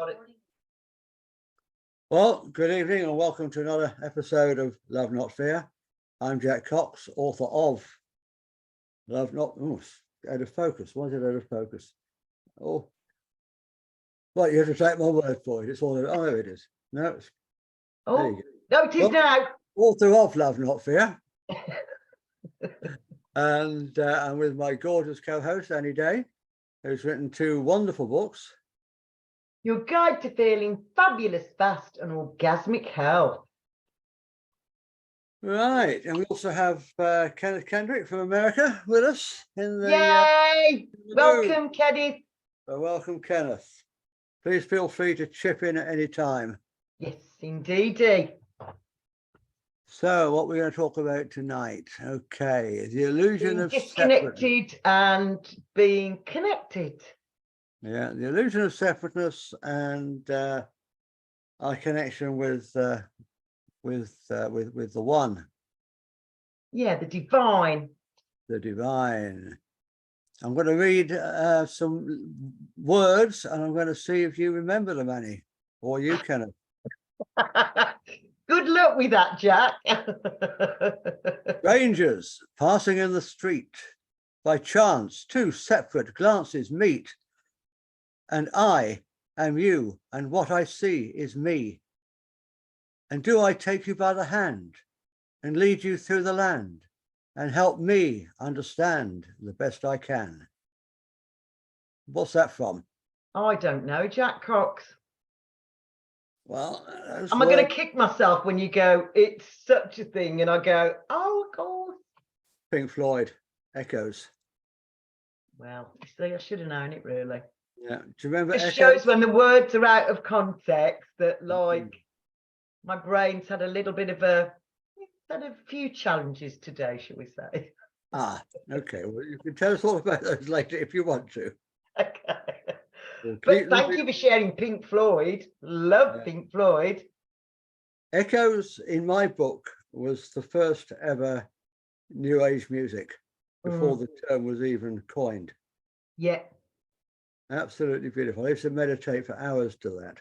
Got it. Well, good evening and welcome to another episode of Love Not Fear. I'm Jack Cox, author of Love Not... Oh, out of focus. Why is it out of focus? Oh, right, you have to take my word for it. It's all... Oh, there it is. No, it's... Oh, there you go. No, it is now. Author of Love Not Fear. and I'm with my gorgeous co-host, Annie Day, who's written 2 wonderful books. Your Guide to Feeling Fabulous, Fast and Orgasmic Health. Right, and we also have Kenneth Kendrick from America with us in the... Yay! Welcome, Kenneth. Welcome, Kenneth. Please feel free to chip in at any time. Yes, indeedy. So, what we're going to talk about tonight? Okay, the illusion Being of separateness. disconnected and being connected. Yeah, the illusion of separateness and our connection with the one. Yeah, the divine. The divine. I'm going to read some words, and I'm going to see if you remember them, Annie, or you, Kenneth. Good luck with that, Jack. Strangers passing in the street. By chance, 2 separate glances meet. And I am you, and what I see is me. And do I take you by the hand and lead you through the land and help me understand the best I can? What's that from? I don't know, Jack Cox. Well, am I going to kick myself when you go, it's such a thing, and I go, oh, of course. Pink Floyd, Echoes. Well, see, I should have known it, really. Yeah, do you remember? It shows when the words are out of context that, like, my brain's had a little bit of a few challenges today, shall we say? Ah, okay. Well, you can tell us all about those later if you want to. Okay. Well, but thank you for sharing Pink Floyd. Love Pink Floyd. Echoes in my book was the first ever New Age music before the term was even coined. Yeah. Absolutely beautiful. I used to meditate for hours to that.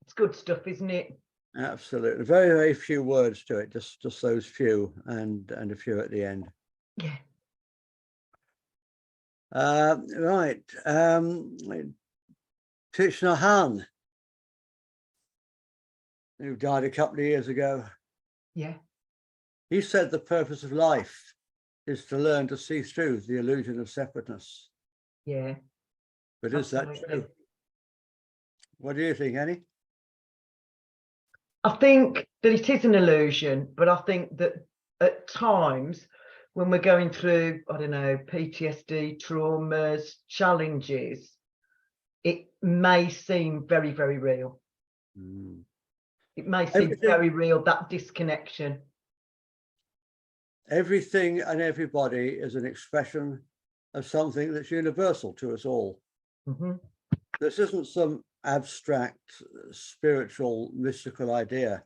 It's good stuff, isn't it? Absolutely. Very, very few words to it, just those few and a few at the end. Yeah. Right. Thich Nhat, who died a couple of years ago. Yeah. He said the purpose of life is to learn to see through the illusion of separateness. Yeah. But is that true? What do you think, Annie? I think that it is an illusion, but I think that at times when we're going through, I don't know, PTSD, traumas, challenges, it may seem very, very real. It may seem very real, that disconnection. Everything and everybody is an expression of something that's universal to us all. This isn't some abstract, spiritual, mystical idea.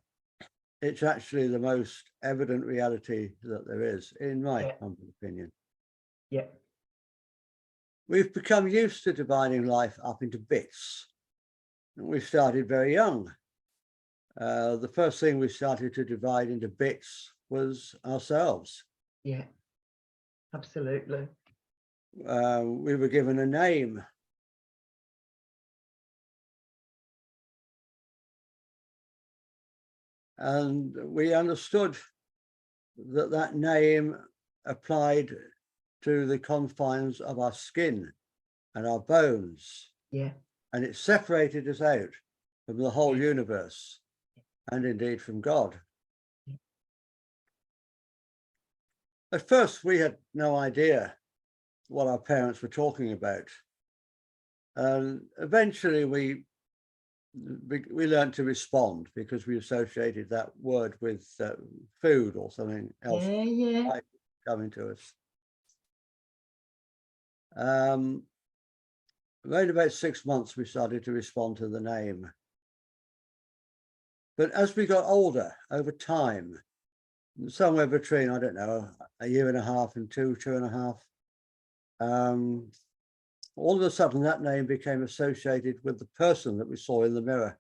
It's actually the most evident reality that there is, in my humble opinion. Yeah. We've become used to dividing life up into bits. We started very young. The first thing we started to divide into bits was ourselves. Yeah, absolutely. We were given a name. And we understood that that name applied to the confines of our skin and our bones. Yeah. And it separated us out from the whole universe and indeed from God. At first, we had no idea what our parents were talking about. And eventually we learned to respond because we associated that word with food or something else coming to us. Around about 6 months, we started to respond to the name. But as we got older, over time, somewhere between, I don't know, a year and a half and 2.5, all of a sudden that name became associated with the person that we saw in the mirror.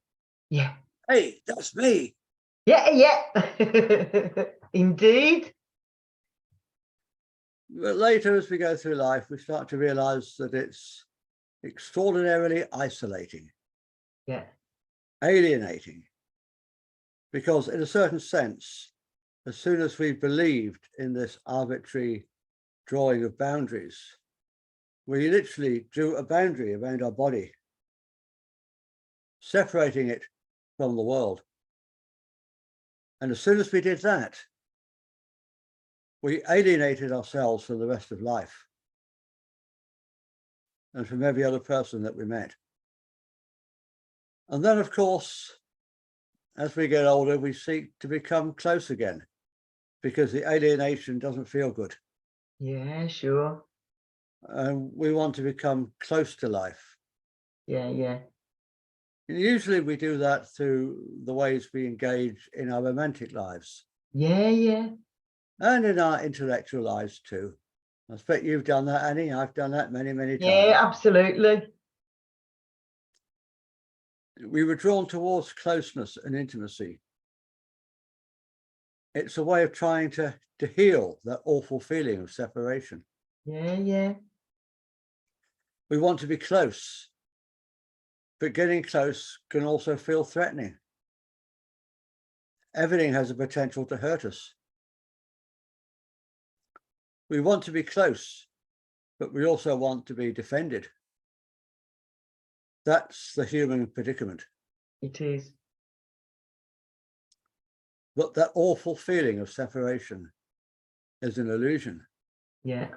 Yeah. Hey, that's me. Yeah, yeah. Indeed. But later, as we go through life, we start to realize that it's extraordinarily isolating, Yeah. alienating, because in a certain sense, as soon as we believed in this arbitrary drawing of boundaries, we literally drew a boundary around our body, separating it from the world. And as soon as we did that, we alienated ourselves from the rest of life and from every other person that we met. And then, of course, as we get older, we seek to become close again because the alienation doesn't feel good. Yeah, sure. And we want to become close to life. Yeah, yeah. And usually we do that through the ways we engage in our romantic lives. Yeah, yeah. And in our intellectual lives too. I expect you've done that, Annie. I've done that many, many times. Yeah, absolutely. We were drawn towards closeness and intimacy. It's a way of trying to heal that awful feeling of separation. Yeah, yeah. We want to be close, but getting close can also feel threatening. Everything has a potential to hurt us. We want to be close, but we also want to be defended. That's the human predicament. It is. But that awful feeling of separation is an illusion. Yeah.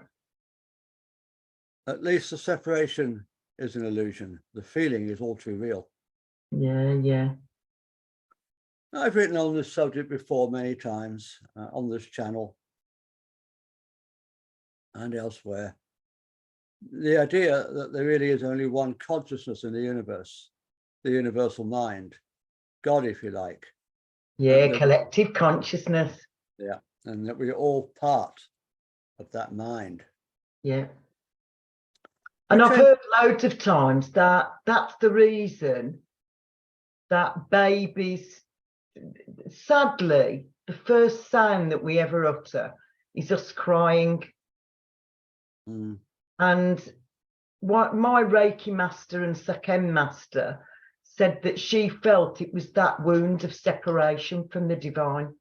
At least the separation is an illusion. The feeling is all too real. Yeah, yeah. I've written on this subject before many times on this channel and elsewhere. The idea that there really is only one consciousness in the universe, the universal mind, God, if you like. Yeah, collective consciousness. Yeah, and that we're all part of that mind. Yeah. And I've heard loads of times that that's the reason that babies, sadly, the first sound that we ever utter is us crying. Mm. And what my Reiki master and Saken master said that she felt it was that wound of separation from the divine.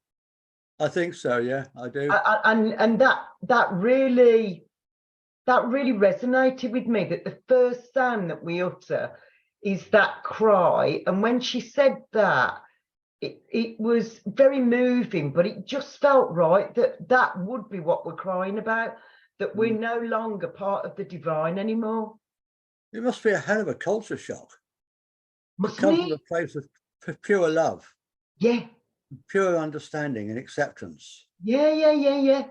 I think so, yeah, I do. And that really resonated with me, that the first sound that we utter is that cry. And when she said that, it was very moving, but it just felt right that would be what we're crying about, that we're no longer part of the divine anymore. It must be a hell of a culture shock. Mustn't come it? from a place of pure love, Yeah. pure understanding and acceptance. Yeah, yeah, yeah, yeah.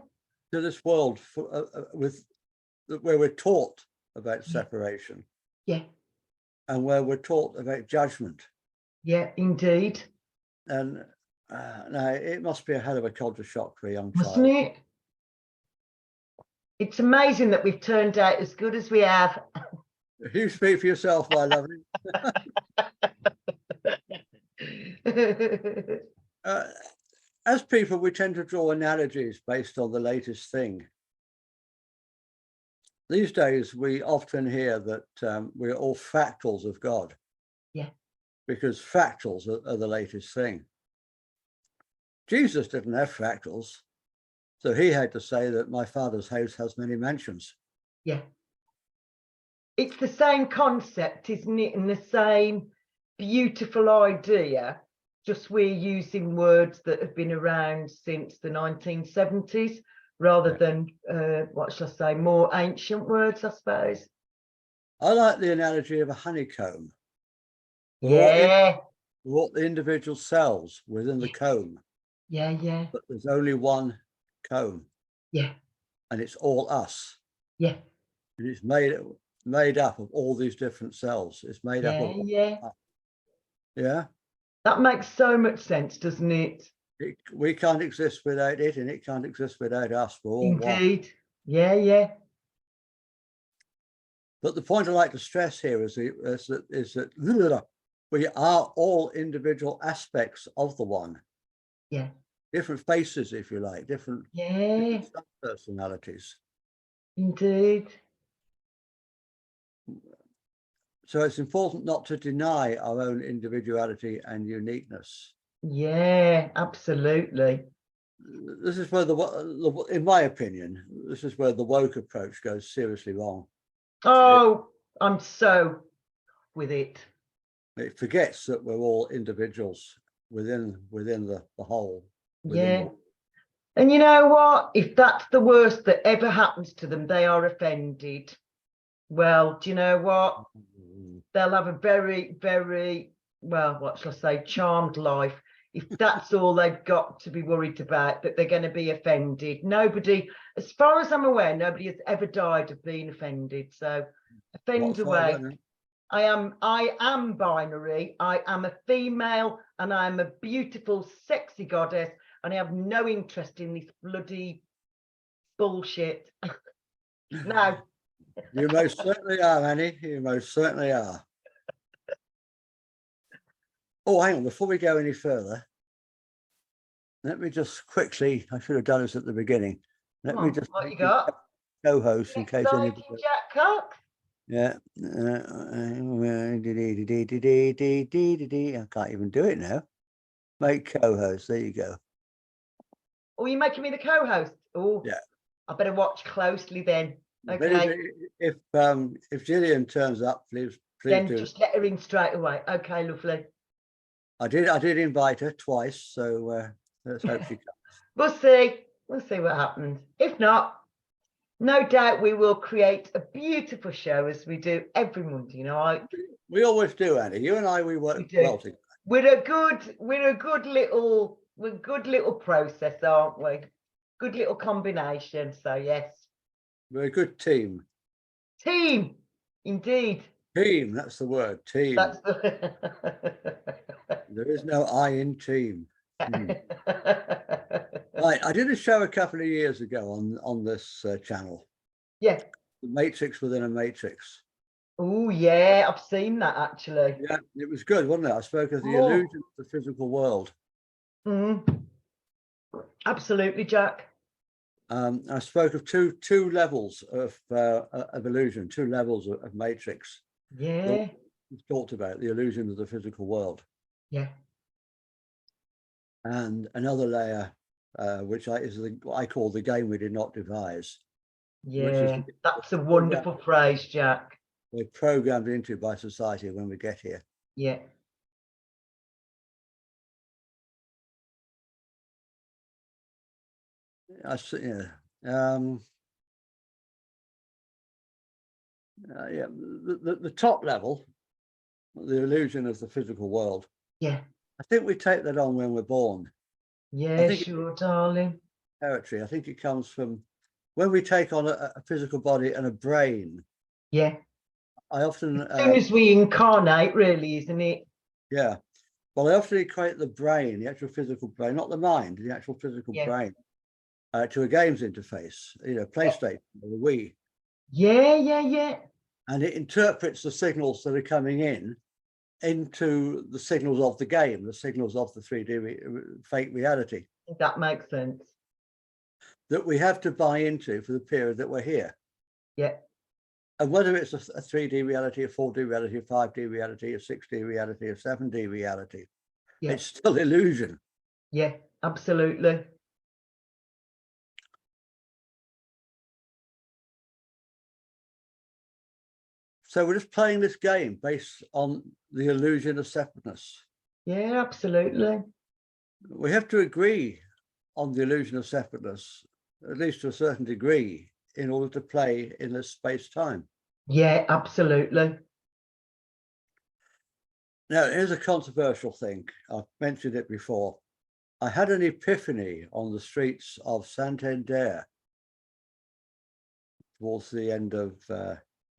To this world where we're taught about separation. Yeah. And where we're taught about judgment. Yeah, indeed. And no, it must be a hell of a culture shock for a young child. Mustn't it? It's amazing that we've turned out as good as we have. You speak for yourself, my lovely. As people, we tend to draw analogies based on the latest thing. These days, we often hear that we're all fractals of God. Yeah. Because fractals are the latest thing. Jesus didn't have fractals, so he had to say that my Father's house has many mansions. Yeah. It's the same concept, isn't it? And the same beautiful idea, just we're using words that have been around since the 1970s rather than, what shall I say, more ancient words, I suppose. I like the analogy of a honeycomb. Yeah. What the individual cells within the comb. Yeah, yeah. But there's only one comb. Yeah. And it's all us. Yeah. And it's made up of all these different cells. It's made up of yeah. That makes so much sense, doesn't it? We can't exist without it, and it can't exist without us. We're all Indeed. one. Yeah, yeah. But the point I like to stress here is that we are all individual aspects of the one. Yeah. Different faces, if you like, different personalities. Indeed. So it's important not to deny our own individuality and uniqueness. Yeah, absolutely. This is where in my opinion, this is where the woke approach goes seriously wrong. Oh, I'm so with it. It forgets that we're all individuals within the whole. Yeah. And you know what? If that's the worst that ever happens to them, they are offended. Well, do you know what? They'll have a very, very, well, what shall I say, charmed life. If that's all they've got to be worried about, that they're going to be offended. Nobody, as far as I'm aware, nobody has ever died of being offended. So offend away. I am binary. I am a female and I am a beautiful, sexy goddess, and I have no interest in this bloody bullshit. No. You most certainly are, Annie. You most certainly are. Oh, hang on, before we go any further, let me just quickly, I should have done this at the beginning. Let me just what you got? Co-host in case anybody. Jack Cox. Yeah. I can't even do it now. Make co-host. There you go. Oh, you're making me the co-host. Oh, yeah. I better watch closely then. Okay. If Gillian turns up, please then do. Just let her in straight away. Okay, lovely. I did invite her twice, so let's hope she comes. We'll see what happens. If not, no doubt we will create a beautiful show as we do every Monday night. We always do, Annie. You and I, we work well together. We're a good little process, aren't we? Good little combination. So yes. We're a good team. Team, indeed. Team, that's the word. Team. That's There is no I in team. Right, I did a show a couple of years ago on this channel. Yeah. The Matrix within a Matrix. Oh yeah, I've seen that actually. Yeah, it was good, wasn't it? I spoke of the illusion of the physical world. Absolutely, Jack. I spoke of two levels of illusion, two levels of matrix. Yeah. We've talked about the illusion of the physical world. Yeah. And another layer, which I call the game we did not devise. Yeah, that's a wonderful phrase, Jack. We're programmed into by society when we get here. Yeah. The top level, the illusion of the physical world. Yeah. I think we take that on when we're born. Yeah, sure, darling. Territory. I think it comes from when we take on a physical body and a brain. Yeah. I often, as soon as we incarnate, really, isn't it? Yeah. Well, I often equate the brain, the actual physical brain, not the mind, the actual physical brain, to a games interface, PlayStation or the Wii. Yeah. And it interprets the signals that are coming into the signals of the game, the signals of the 3D fake reality. That makes sense. That we have to buy into for the period that we're here. Yeah. And whether it's a 3D reality, a 4D reality, a 5D reality, a 6D reality, a 7D reality, it's still illusion. Yeah, absolutely. So we're just playing this game based on the illusion of separateness. Yeah, absolutely. We have to agree on the illusion of separateness, at least to a certain degree, in order to play in this space-time. Yeah, absolutely. Now, here's a controversial thing. I've mentioned it before. I had an epiphany on the streets of Santander towards the end of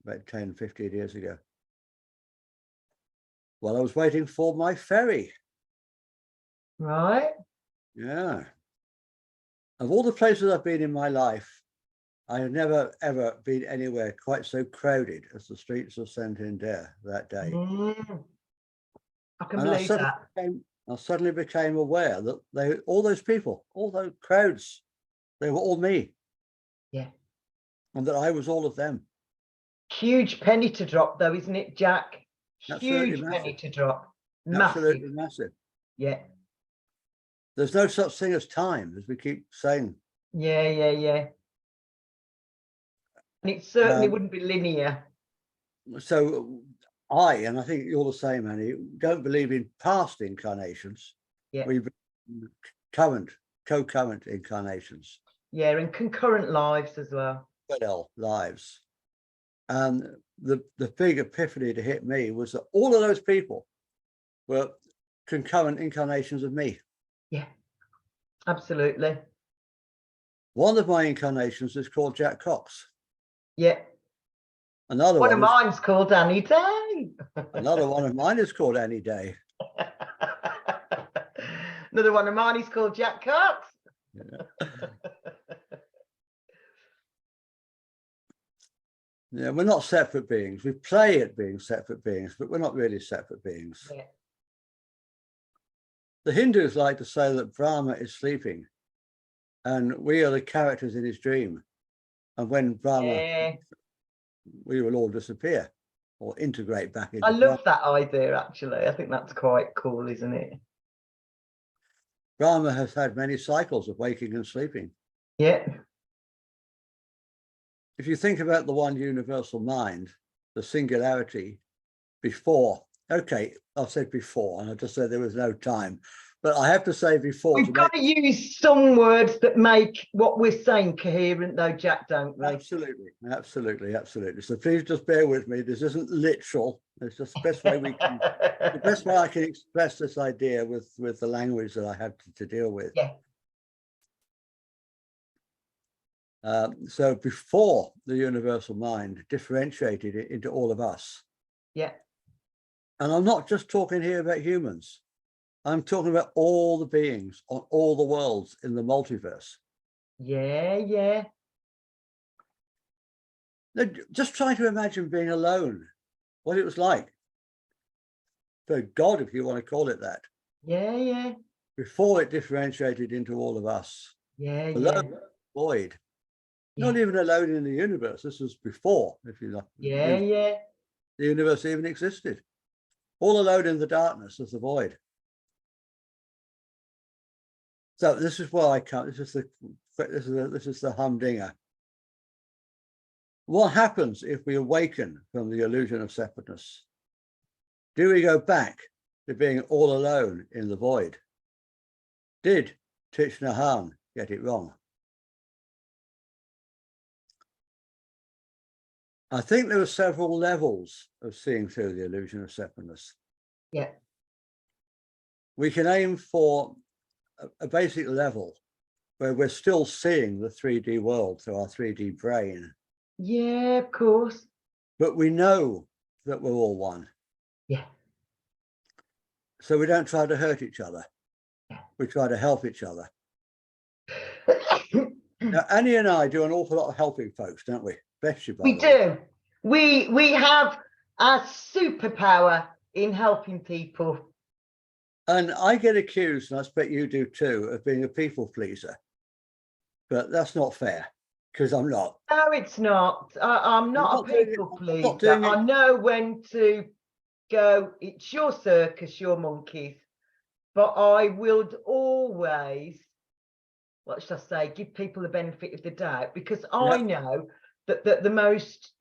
about 10, 15 years ago. While I was waiting for my ferry. Right. Yeah. Of all the places I've been in my life, I have never, ever been anywhere quite so crowded as the streets of Santander that day. I can And believe that. I suddenly became aware that all those people, all those crowds, they were all me. Yeah. And that I was all of them. Huge penny to drop, though, isn't it, Jack? Absolutely Huge massive. penny to drop. Massive. Absolutely massive. Yeah. There's no such thing as time, as we keep saying. Yeah, yeah, yeah. And it certainly wouldn't be linear. So and I think you're the same, Annie, don't believe in past incarnations. Yeah. We co-current incarnations. Yeah, and concurrent lives as well. Parallel lives. And the big epiphany to hit me was that all of those people were concurrent incarnations of me. Yeah, absolutely. One of my incarnations is called Jack Cox. Yeah. Another One of mine's called Annie Day. Another one of mine is called Annie Day. Another one of mine is called Jack Cox. Yeah. Yeah, we're not separate beings. We play at being separate beings, but we're not really separate beings. Yeah. The Hindus like to say that Brahma is sleeping and we are the characters in his dream. And when Brahma, we will all disappear or integrate back into I love that idea, actually. I think that's quite cool, isn't it? Brahma has had many cycles of waking and sleeping. Yeah. If you think about the one universal mind, the singularity before, okay, I've said before, and I just said there was no time, but I have to say before. We've got to use some words that make what we're saying coherent, though, Jack, don't we? Absolutely, absolutely, absolutely. So please just bear with me. This isn't literal. It's just the best way we can, the best way I can express this idea with the language that I have to deal with. Yeah. So before the universal mind differentiated it into all of us. Yeah. And I'm not just talking here about humans. I'm talking about all the beings on all the worlds in the multiverse. Yeah, yeah. Now, just try to imagine being alone, what it was like. For God, if you want to call it that. Yeah, yeah. Before it differentiated into all of us. Yeah, alone, yeah. Void. Yeah. Not even alone in the universe. This was before, if you like. Yeah, yeah. The universe even existed. All alone in the darkness of the void. So this is where I come. This is the humdinger. What happens if we awaken from the illusion of separateness? Do we go back to being all alone in the void? Did Thich Nhat Hanh get it wrong? I think there are several levels of seeing through the illusion of separateness. Yeah. We can aim for a basic level where we're still seeing the 3D world through our 3D brain. Yeah, of course. But we know that we're all one. Yeah. So we don't try to hurt each other. Yeah. We try to help each other. Now, Annie and I do an awful lot of helping folks, don't we? Bless you, by we the way. do. We have a superpower in helping people. And I get accused, and I expect you do too, of being a people pleaser. But that's not fair, because I'm not. No, it's not. I'm not a people pleaser. I know when to go, it's your circus, your monkeys. But I would always, what should I say, give people the benefit of the doubt, because I know that the most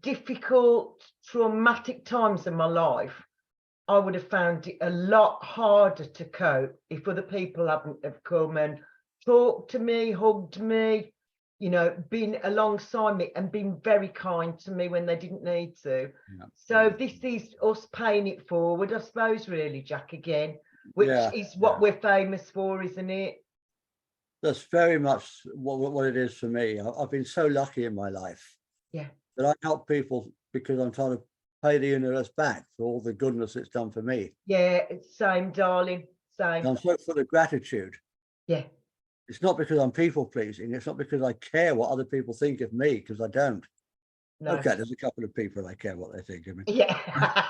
difficult, traumatic times in my life, I would have found it a lot harder to cope if other people hadn't have come and talked to me, hugged me, you know, been alongside me and been very kind to me when they didn't need to. Yeah. So this is us paying it forward, I suppose, really, Jack, again, which is what we're famous for, isn't it? That's very much what it is for me. I've been so lucky in my life that I help people because I'm trying to pay the universe back for all the goodness it's done for me. Yeah, same, darling, same. And I'm so full of gratitude. Yeah. It's not because I'm people pleasing. It's not because I care what other people think of me, because I don't. No. Okay, there's a couple of people I care what they think of me. Yeah.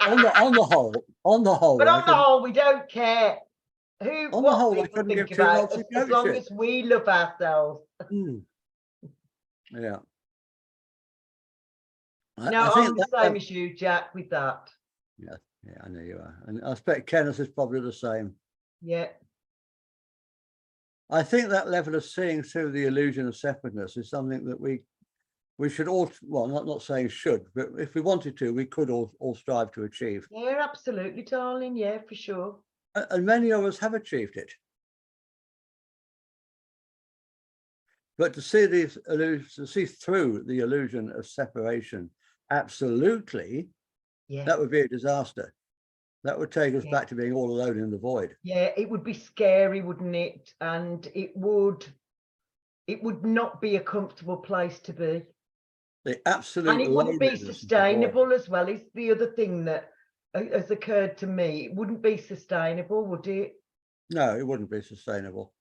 on the whole, but on the whole, we don't care what people think about us, as long as we love ourselves. Yeah. No, I'm the same as you, Jack, with that. Yeah, I know you are. And I expect Kenneth is probably the same. Yeah. I think that level of seeing through the illusion of separateness is something that we should all, well, not saying should, but if we wanted to, we could all strive to achieve. Yeah, absolutely, darling. Yeah, for sure. And many of us have achieved it. But to see these illusions, to see through the illusion of separation, absolutely, yeah, that would be a disaster. That would take us back to being all alone in the void. Yeah, it would be scary, wouldn't it? And it would not be a comfortable place to be. The absolute, and it wouldn't be sustainable as well. Is the other thing that has occurred to me. It wouldn't be sustainable, would it? No, it wouldn't be sustainable.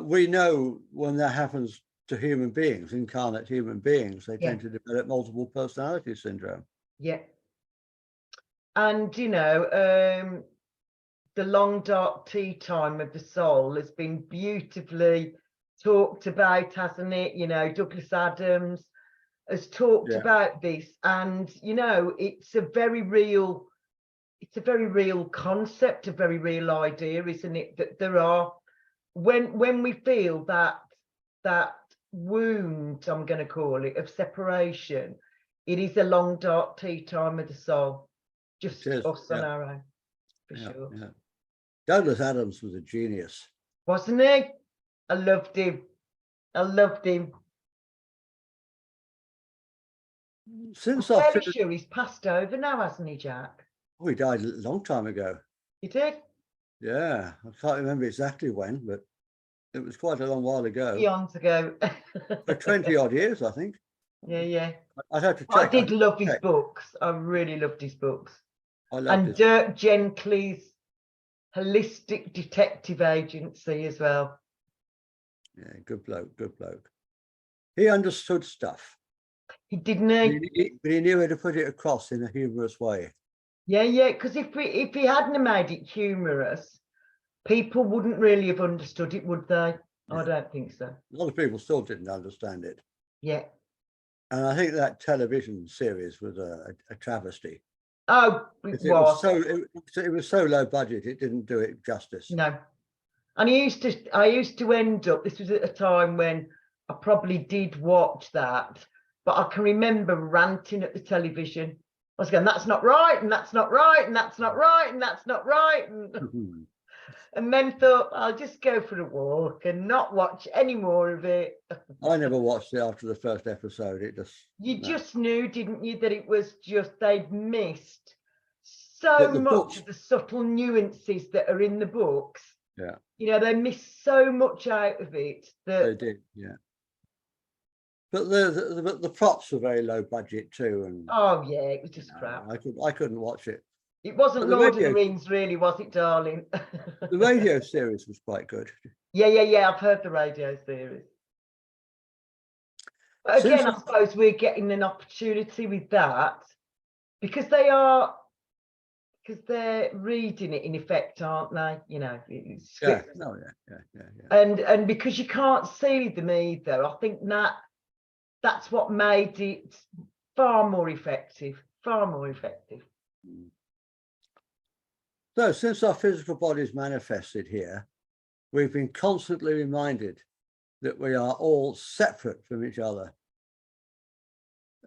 We know when that happens to human beings, incarnate human beings, they tend to develop multiple personality syndrome. Yeah. And, you know, the long dark tea time of the soul has been beautifully talked about, hasn't it? You know, Douglas Adams has talked about this, and, you know, it's a very real concept, a very real idea, isn't it? That there are, when we feel that wound, I'm going to call it, of separation, it is a long dark tea time of the soul, just us on our own, for sure. Yeah. Douglas Adams was a genius, wasn't he? I loved him. Since I'm fairly sure he's passed over now, hasn't he, Jack? Oh, he died a long time ago. He did? Yeah, I can't remember exactly when, but it was quite a long while ago. Eons ago. For 20 odd years, I think. Yeah. I'd have to check. I did love his books. I really loved his books. I loved Dirk Gently's Holistic Detective Agency as well. Yeah, good bloke. He understood stuff. He didn't. But he knew how to put it across in a humorous way. Yeah, because if he hadn't made it humorous, people wouldn't really have understood it, would they? Yeah. I don't think so. A lot of people still didn't understand it. Yeah. And I think that television series was a travesty. Oh, it was so low budget, it didn't do it justice. No. And I used to end up, this was at a time when I probably did watch that, but I can remember ranting at the television. I was going, that's not right, and that's not right, and that's not right, and that's not right. And then thought, I'll just go for a walk and not watch any more of it. I never watched it after the first episode. You just knew, didn't you, that it was just, they'd missed so much of the subtle nuances that are in the books. Yeah. You know, they missed so much out of it. They did, yeah. But the props were very low budget too, and oh yeah, it was just crap. I couldn't watch it. It wasn't Lord of the Rings, really, was it, darling? The radio series was quite good. Yeah. I've heard the radio series. But again, I suppose we're getting an opportunity with that because they're reading it in effect, aren't they? You know, yeah. And because you can't see them either, I think that's what made it far more effective. So since our physical bodies manifested here, we've been constantly reminded that we are all separate from each other.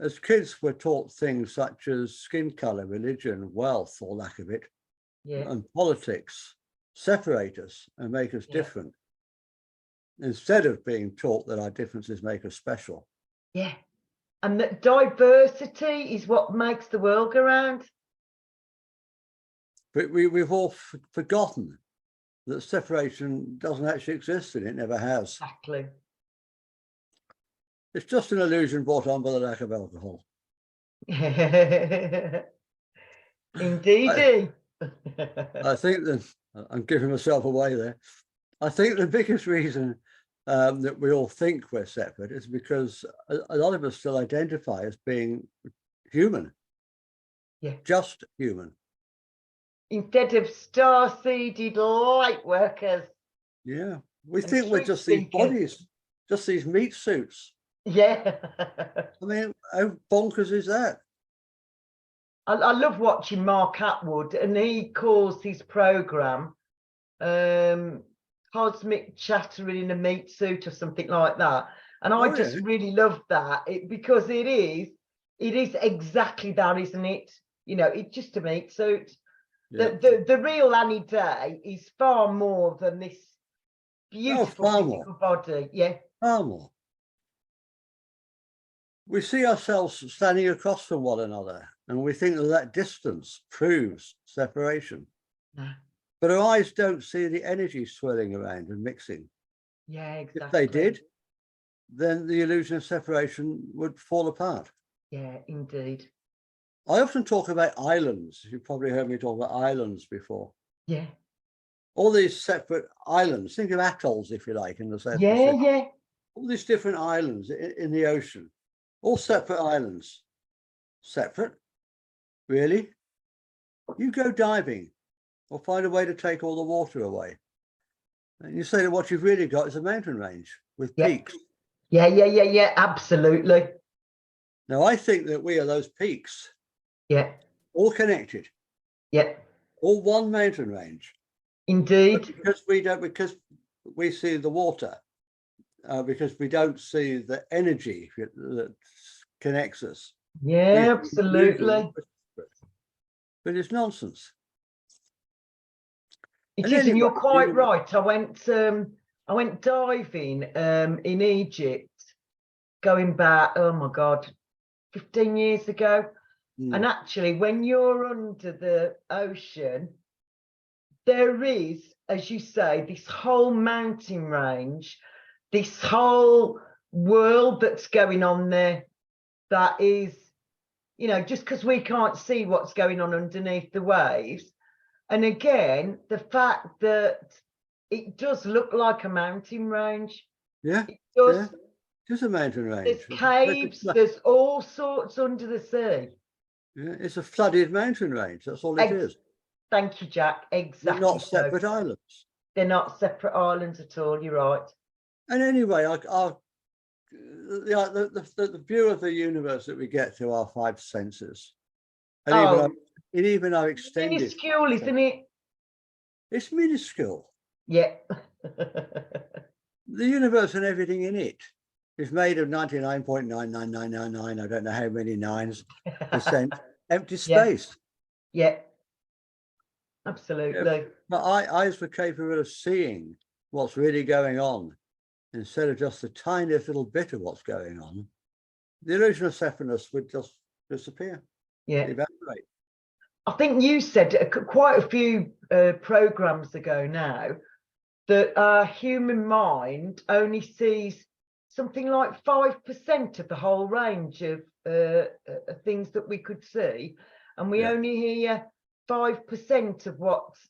As kids, we're taught things such as skin color, religion, wealth, or lack of it, and politics separate us and make us different, instead of being taught that our differences make us special. Yeah, and that diversity is what makes the world go round. But we've all forgotten that separation doesn't actually exist, and it never has. Exactly. It's just an illusion brought on by the lack of alcohol. Indeedy. I think that I'm giving myself away there. I think the biggest reason that we all think we're separate is because a lot of us still identify as being human. Yeah. Just human. Instead of star-seeded light workers. Yeah. We And think we're truth just these seekers. bodies, just these meat suits. Yeah. I mean, how bonkers is that? I love watching Mark Atwood, and he calls his program Cosmic Chattering in a Meat Suit or something like that. And I just really love that because it is exactly that, isn't it? You know, it's just a meat suit. Yeah. The real Annie Day is far more than this beautiful physical body. Yeah. Far more. We see ourselves standing across from one another, and we think that distance proves separation. No. But our eyes don't see the energy swirling around and mixing. Yeah, exactly. If they did, then the illusion of separation would fall apart. Yeah, indeed. I often talk about islands. You've probably heard me talk about islands before. Yeah. All these separate islands, think of atolls, if you like, in the South Pacific. Yeah. All these different islands in the ocean, all separate islands. Separate? Really? You go diving or find a way to take all the water away. And you say that what you've really got is a mountain range with peaks. Yeah, absolutely. Now, I think that we are those peaks. Yeah. All connected. Yeah. All one mountain range. Indeed. But because we see the water, because we don't see the energy that connects us. Yeah, absolutely. But it's nonsense. It is, and you're quite right. I went diving in Egypt, going back, oh my God, 15 years ago. And actually, when you're under the ocean, there is, as you say, this whole mountain range, this whole world that's going on there that is, you know, just because we can't see what's going on underneath the waves. And again, the fact that it does look like a mountain range. Yeah, it does. Yeah. Just a mountain range. There's caves, there's all sorts under the sea. Yeah, it's a flooded mountain range. That's all it is. Thank you, Jack. Exactly. They're not separate islands. They're not separate islands at all. You're right. And anyway, the view of the universe that we get through our five senses, and even our extended. Minuscule, isn't it? It's minuscule. Yeah. The universe and everything in it is made of 99.99999, I don't know how many nines percent empty space. Yeah. Absolutely. Yeah. My eyes were capable of seeing what's really going on instead of just the tiniest little bit of what's going on. The illusion of separateness would just disappear. Yeah. Evaporate. I think you said quite a few programs ago now that our human mind only sees something like 5% of the whole range of things that we could see, and we only hear 5% of what's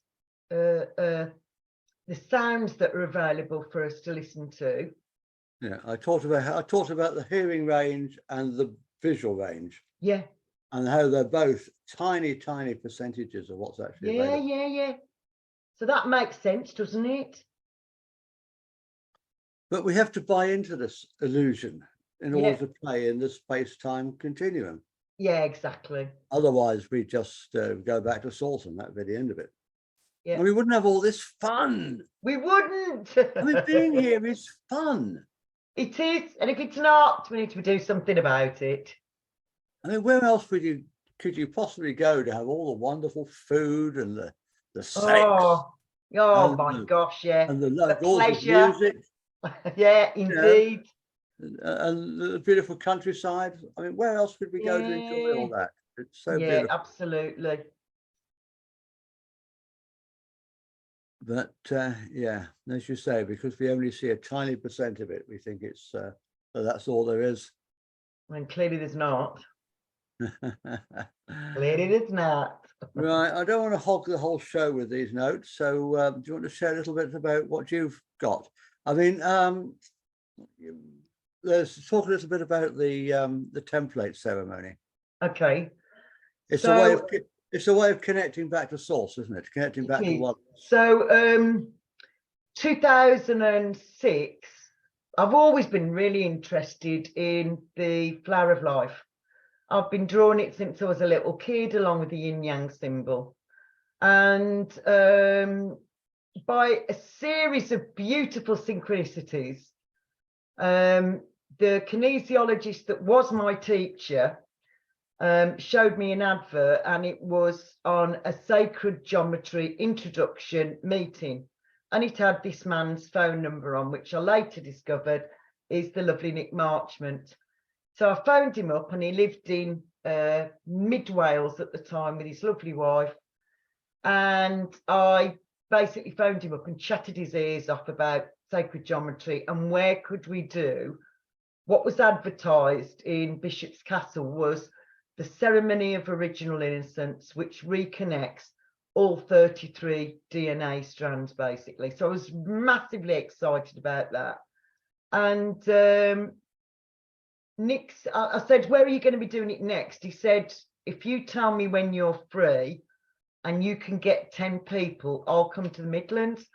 the sounds that are available for us to listen to. Yeah, I talked about the hearing range and the visual range. Yeah. And how they're both tiny percentages of what's actually available. Yeah. So that makes sense, doesn't it? But we have to buy into this illusion in order to play in the space-time continuum. Yeah, exactly. Otherwise, we just go back to Salton. That'd be the end of it. Yeah. And we wouldn't have all this fun. We wouldn't. I mean, being here is fun. It is. And if it's not, we need to do something about it. I mean, where else could you possibly go to have all the wonderful food and the sex? Oh my gosh, yeah. And the pleasure. Music. Yeah, indeed. And the beautiful countryside. I mean, where else could we go to enjoy all that? It's so beautiful. Yeah, absolutely. But yeah, as you say, because we only see a tiny percent of it, we think it's that's all there is. And clearly there's not. Clearly there's not. Right, I don't want to hog the whole show with these notes, so do you want to share a little bit about what you've got? I mean, let's talk a little bit about the template ceremony. Okay. It's So, a way of it's a way of connecting back to source, isn't it? Connecting back to what. So 2006, I've always been really interested in the flower of life. I've been drawing it since I was a little kid, along with the yin yang symbol. And by a series of beautiful synchronicities, the kinesiologist that was my teacher showed me an advert, and it was on a sacred geometry introduction meeting, and it had this man's phone number on, which I later discovered is the lovely Nick Marchment. So I phoned him up, and he lived in mid Wales at the time with his lovely wife, and I basically phoned him up and chatted his ears off about sacred geometry and where could we do what was advertised in Bishop's Castle was the ceremony of original innocence, which reconnects all 33 DNA strands, basically. So I was massively excited about that. And I said, where are you going to be doing it next? He said, if you tell me when you're free and you can get 10 people, I'll come to the Midlands.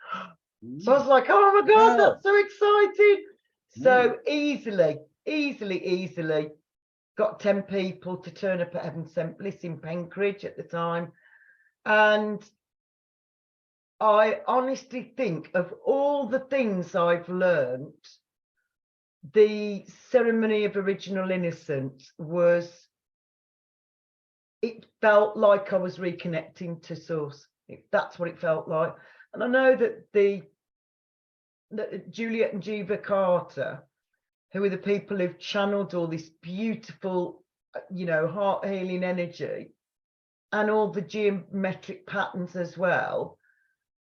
So I was like, oh my God, that's so exciting. So easily got 10 people to turn up at Heaven Sent Bliss in Penkridge at the time. And I honestly think of all the things I've learned, the ceremony of original innocence it felt like I was reconnecting to source. That's what it felt like. And I know that Juliet and Jiva Carter, who are the people who've channeled all this beautiful, heart healing energy and all the geometric patterns as well,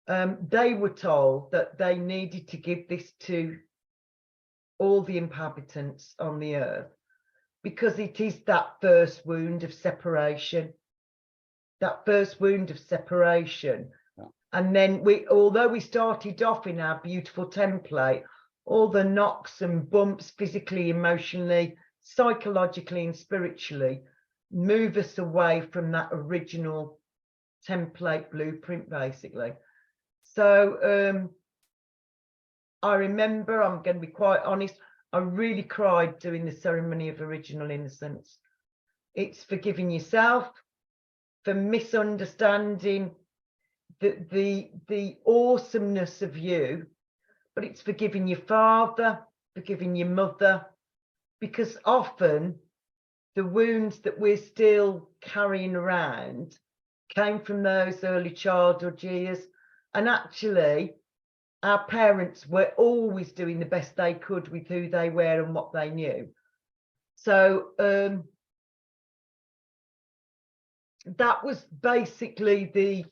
they were told that they needed to give this to all the inhabitants on the earth, because it is that first wound of separation. And then although we started off in our beautiful template, all the knocks and bumps physically, emotionally, psychologically and spiritually move us away from that original template blueprint, basically. So I remember, I'm going to be quite honest, I really cried doing the ceremony of original innocence. It's forgiving yourself for misunderstanding the awesomeness of you, but it's forgiving your father, forgiving your mother, because often the wounds that we're still carrying around came from those early childhood years. And actually, our parents were always doing the best they could with who they were and what they knew. So that was basically the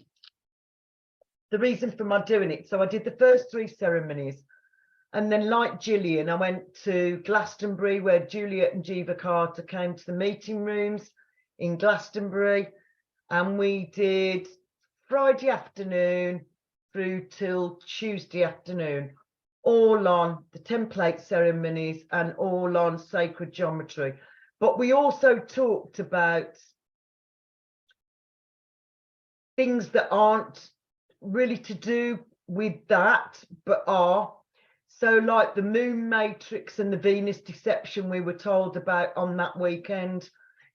reason for my doing it. So I did the first 3 ceremonies, and then, like Gillian, I went to Glastonbury, where Juliet and Jiva Carter came to the meeting rooms in Glastonbury, and we did Friday afternoon through till Tuesday afternoon, all on the template ceremonies and all on sacred geometry. But we also talked about things that aren't really to do with that, but are. So like the moon matrix and the Venus deception we were told about on that weekend,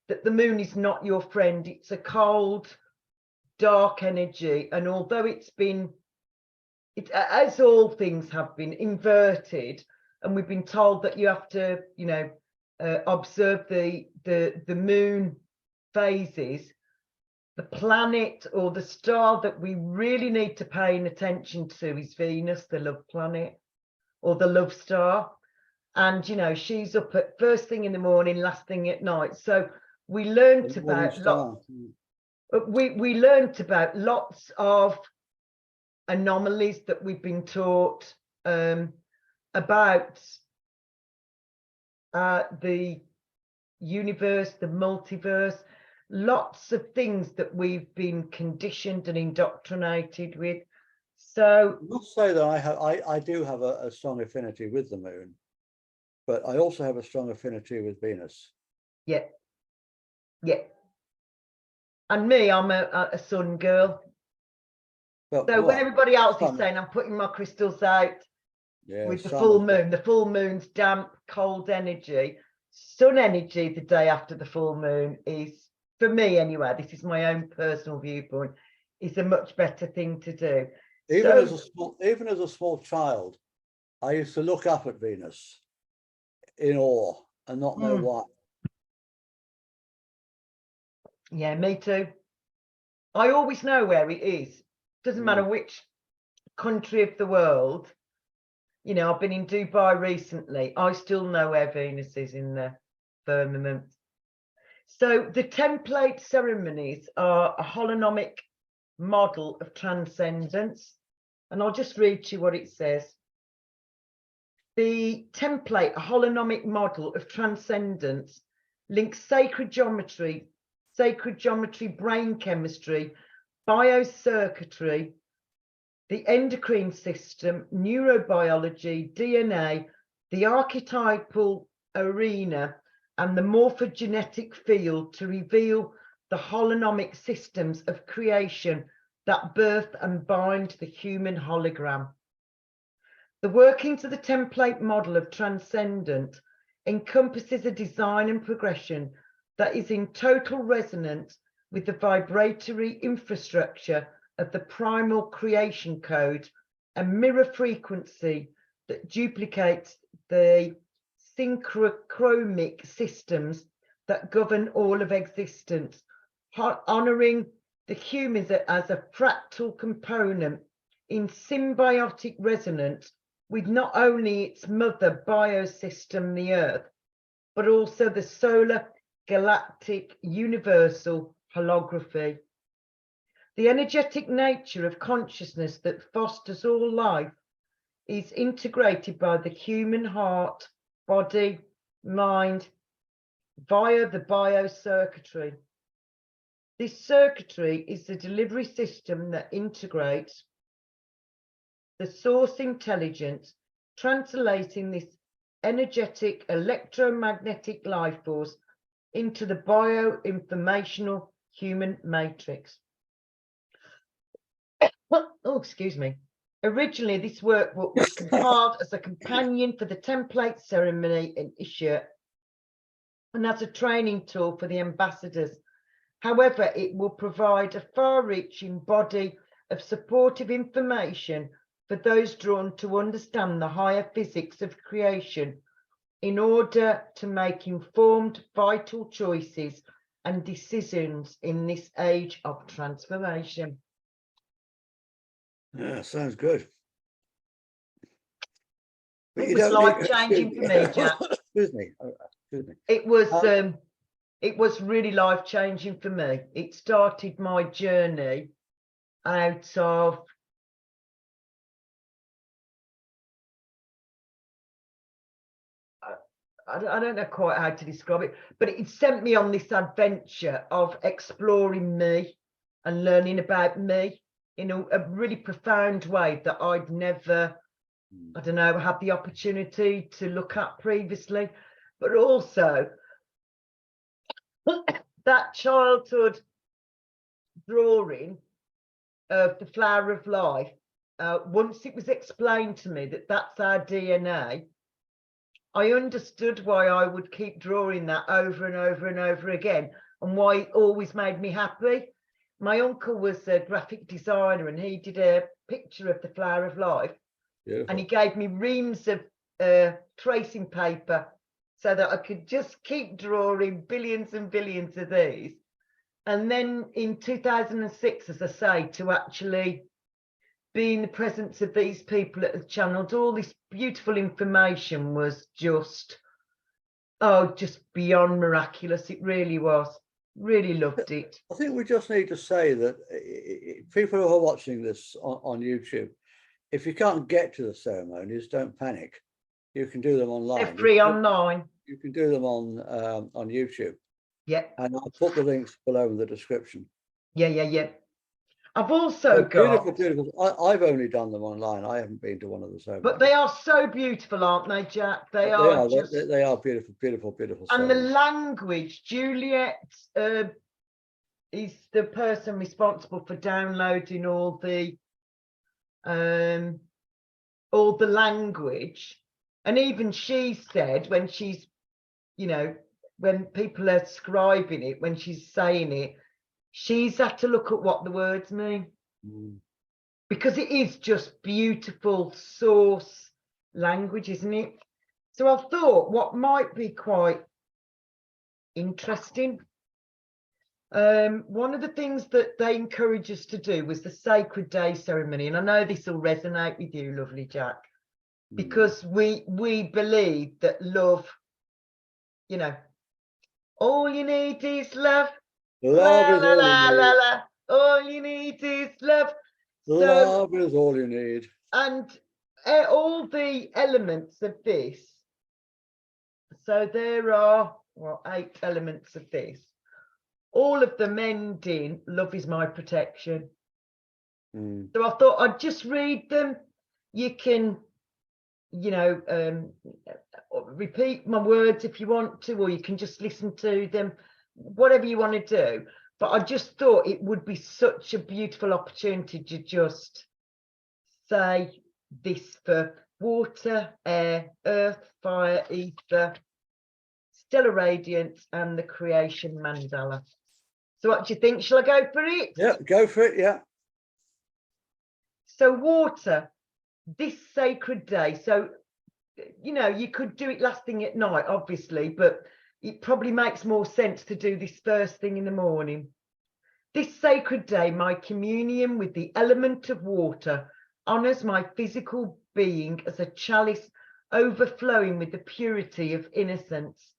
that the moon is not your friend. It's a cold, dark energy. And although as all things have been inverted, and we've been told that you have to, observe the moon phases, the planet or the star that we really need to pay attention to is Venus, the love planet, or the love star. And she's up at first thing in the morning, last thing at night. So we learned about lots of anomalies that we've been taught about the universe, the multiverse, lots of things that we've been conditioned and indoctrinated with. So I must say that I do have a strong affinity with the moon, but I also have a strong affinity with Venus. yeah, yeah. And me, I'm a sun girl. But So when what? everybody else is Sun. saying I'm putting my crystals out Yeah, with the sun full is- moon, the full moon's damp, cold energy, sun energy the day after the full moon is, for me anyway, this is my own personal viewpoint, is a much better thing to do. Even So, even as a small child, I used to look up at Venus in awe and not know why. yeah, me too. I always know where it is. Doesn't matter which country of the world. You know, I've been in Dubai recently. I still know where Venus is in the firmament. So the template ceremonies are a holonomic model of transcendence. And I'll just read to you what it says. The template, a holonomic model of transcendence, links sacred geometry, brain chemistry, biocircuitry, the endocrine system, neurobiology, DNA, the archetypal arena, and the morphogenetic field to reveal the holonomic systems of creation that birth and bind the human hologram. The workings of the template model of transcendence encompasses a design and progression that is in total resonance with the vibratory infrastructure of the primal creation code, a mirror frequency that duplicates the synchrochromic systems that govern all of existence, honoring the human as a fractal component in symbiotic resonance with not only its mother biosystem, the Earth, but also the solar galactic universal holography. The energetic nature of consciousness that fosters all life is integrated by the human heart, body, mind, via the biocircuitry. This circuitry is the delivery system that integrates the source intelligence, translating this energetic electromagnetic life force into the bioinformational human matrix. Oh, excuse me. Originally, this workbook was compiled as a companion for the template ceremony in Isha and as a training tool for the ambassadors. However, it will provide a far-reaching body of supportive information for those drawn to understand the higher physics of creation in order to make informed, vital choices and decisions in this age of transformation. Yeah, sounds good. But It was life-changing for me, Jack. Excuse me. It was really life-changing for me. It started my journey out of I don't know quite how to describe it, but it sent me on this adventure of exploring me and learning about me in a really profound way that I'd never, I don't know, had the opportunity to look at previously. But also that childhood drawing of the flower of life, once it was explained to me that that's our DNA, I understood why I would keep drawing that over and over and over again and why it always made me happy. My uncle was a graphic designer and he did a picture of the flower of life. Beautiful. And he gave me reams of tracing paper so that I could just keep drawing billions and billions of these. And then in 2006, as I say, to actually be in the presence of these people that have channeled all this beautiful information was just beyond miraculous. It really was. Really loved it. I think we just need to say that people who are watching this on YouTube, if you can't get to the ceremonies, don't panic. You can do them online. They're free online. You can do them on YouTube. Yeah. And I'll put the links below in the description. Yeah. I've also got, beautiful, beautiful. I've only done them online. I haven't been to one of the ceremonies. but they are so beautiful, aren't they, Jack? They They are are. just, They are beautiful, beautiful, beautiful. and the ceremonies. language. Juliet is the person responsible for downloading all the language, and even she said when she's, you know, when people are scribing it, when she's saying it, she's had to look at what the words mean, because it is just beautiful source language, isn't it? So I thought what might be quite interesting, one of the things that they encourage us to do was the Sacred Day ceremony, and I know this will resonate with you, lovely Jack, because we believe that love, you know, all you need is love. Love is all you need. La. All you need is love. Love is all you need. And all the elements of this. So there are 8 elements of this. All of them end in love is my protection. So I thought I'd just read them. You can, you know, repeat my words if you want to, or you can just listen to them, whatever you want to do. But I just thought it would be such a beautiful opportunity to just say this for water, air, earth, fire, ether, stellar radiance, and the creation mandala. So what do you think? Shall I go for it? Yeah, go for it. Yeah. So water, this sacred day. So, you know, you could do it last thing at night, obviously, but it probably makes more sense to do this first thing in the morning. This sacred day, my communion with the element of water honors my physical being as a chalice overflowing with the purity of innocence.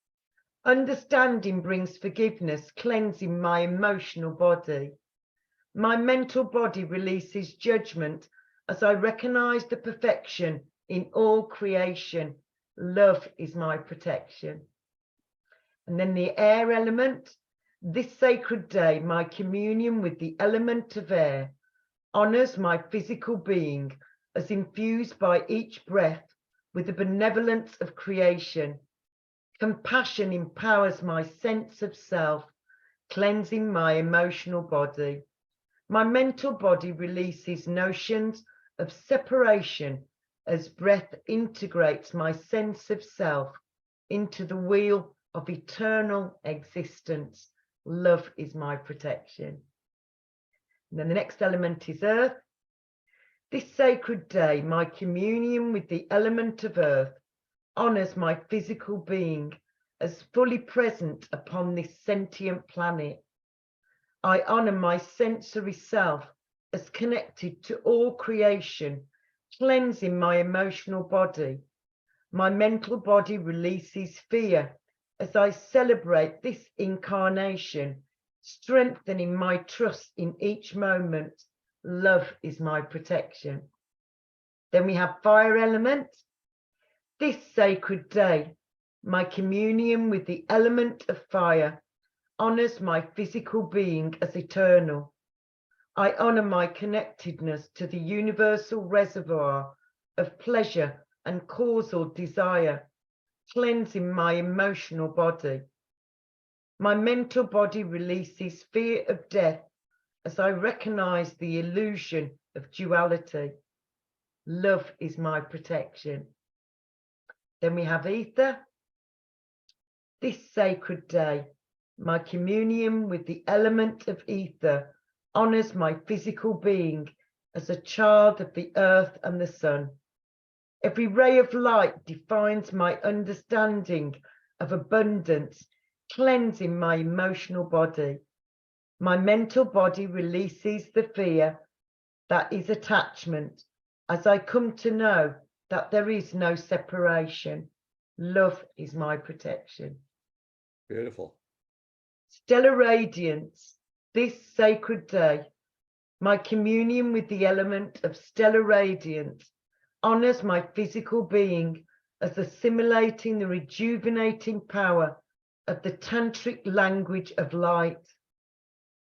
Understanding brings forgiveness, cleansing my emotional body. My mental body releases judgment as I recognize the perfection in all creation. Love is my protection. And then the air element. This sacred day, my communion with the element of air honors my physical being as infused by each breath with the benevolence of creation. Compassion empowers my sense of self, cleansing my emotional body. My mental body releases notions of separation as breath integrates my sense of self into the wheel of eternal existence. Love is my protection. And then the next element is earth. This sacred day, my communion with the element of earth honors my physical being as fully present upon this sentient planet. I honor my sensory self as connected to all creation, cleansing my emotional body. My mental body releases fear as I celebrate this incarnation, strengthening my trust in each moment. Love is my protection. Then we have fire element. This sacred day, my communion with the element of fire honors my physical being as eternal. I honor my connectedness to the universal reservoir of pleasure and causal desire, cleansing my emotional body. My mental body releases fear of death as I recognize the illusion of duality. Love is my protection. Then we have ether. This sacred day, my communion with the element of ether honors my physical being as a child of the earth and the sun. Every ray of light defines my understanding of abundance, cleansing my emotional body. My mental body releases the fear that is attachment as I come to know that there is no separation. Love is my protection. Beautiful. Stellar radiance. This sacred day, my communion with the element of stellar radiance honors my physical being as assimilating the rejuvenating power of the tantric language of light.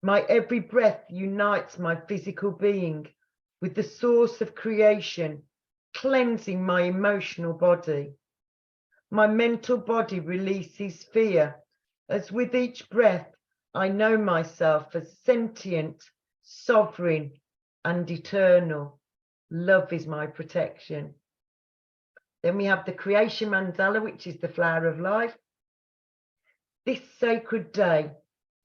My every breath unites my physical being with the source of creation, cleansing my emotional body. My mental body releases fear, as with each breath I know myself as sentient, sovereign, and eternal. Love is my protection. Then we have the creation mandala, which is the flower of life. This sacred day,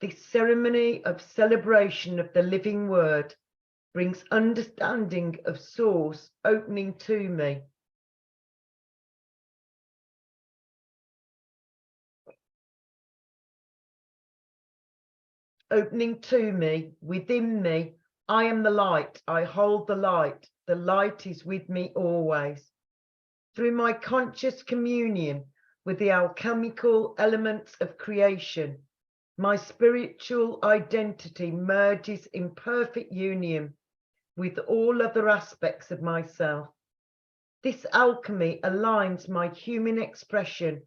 this ceremony of celebration of the living word, brings understanding of source opening to me. Opening to me, within me, I am the light, I hold the light is with me always. Through my conscious communion with the alchemical elements of creation, my spiritual identity merges in perfect union with all other aspects of myself. This alchemy aligns my human expression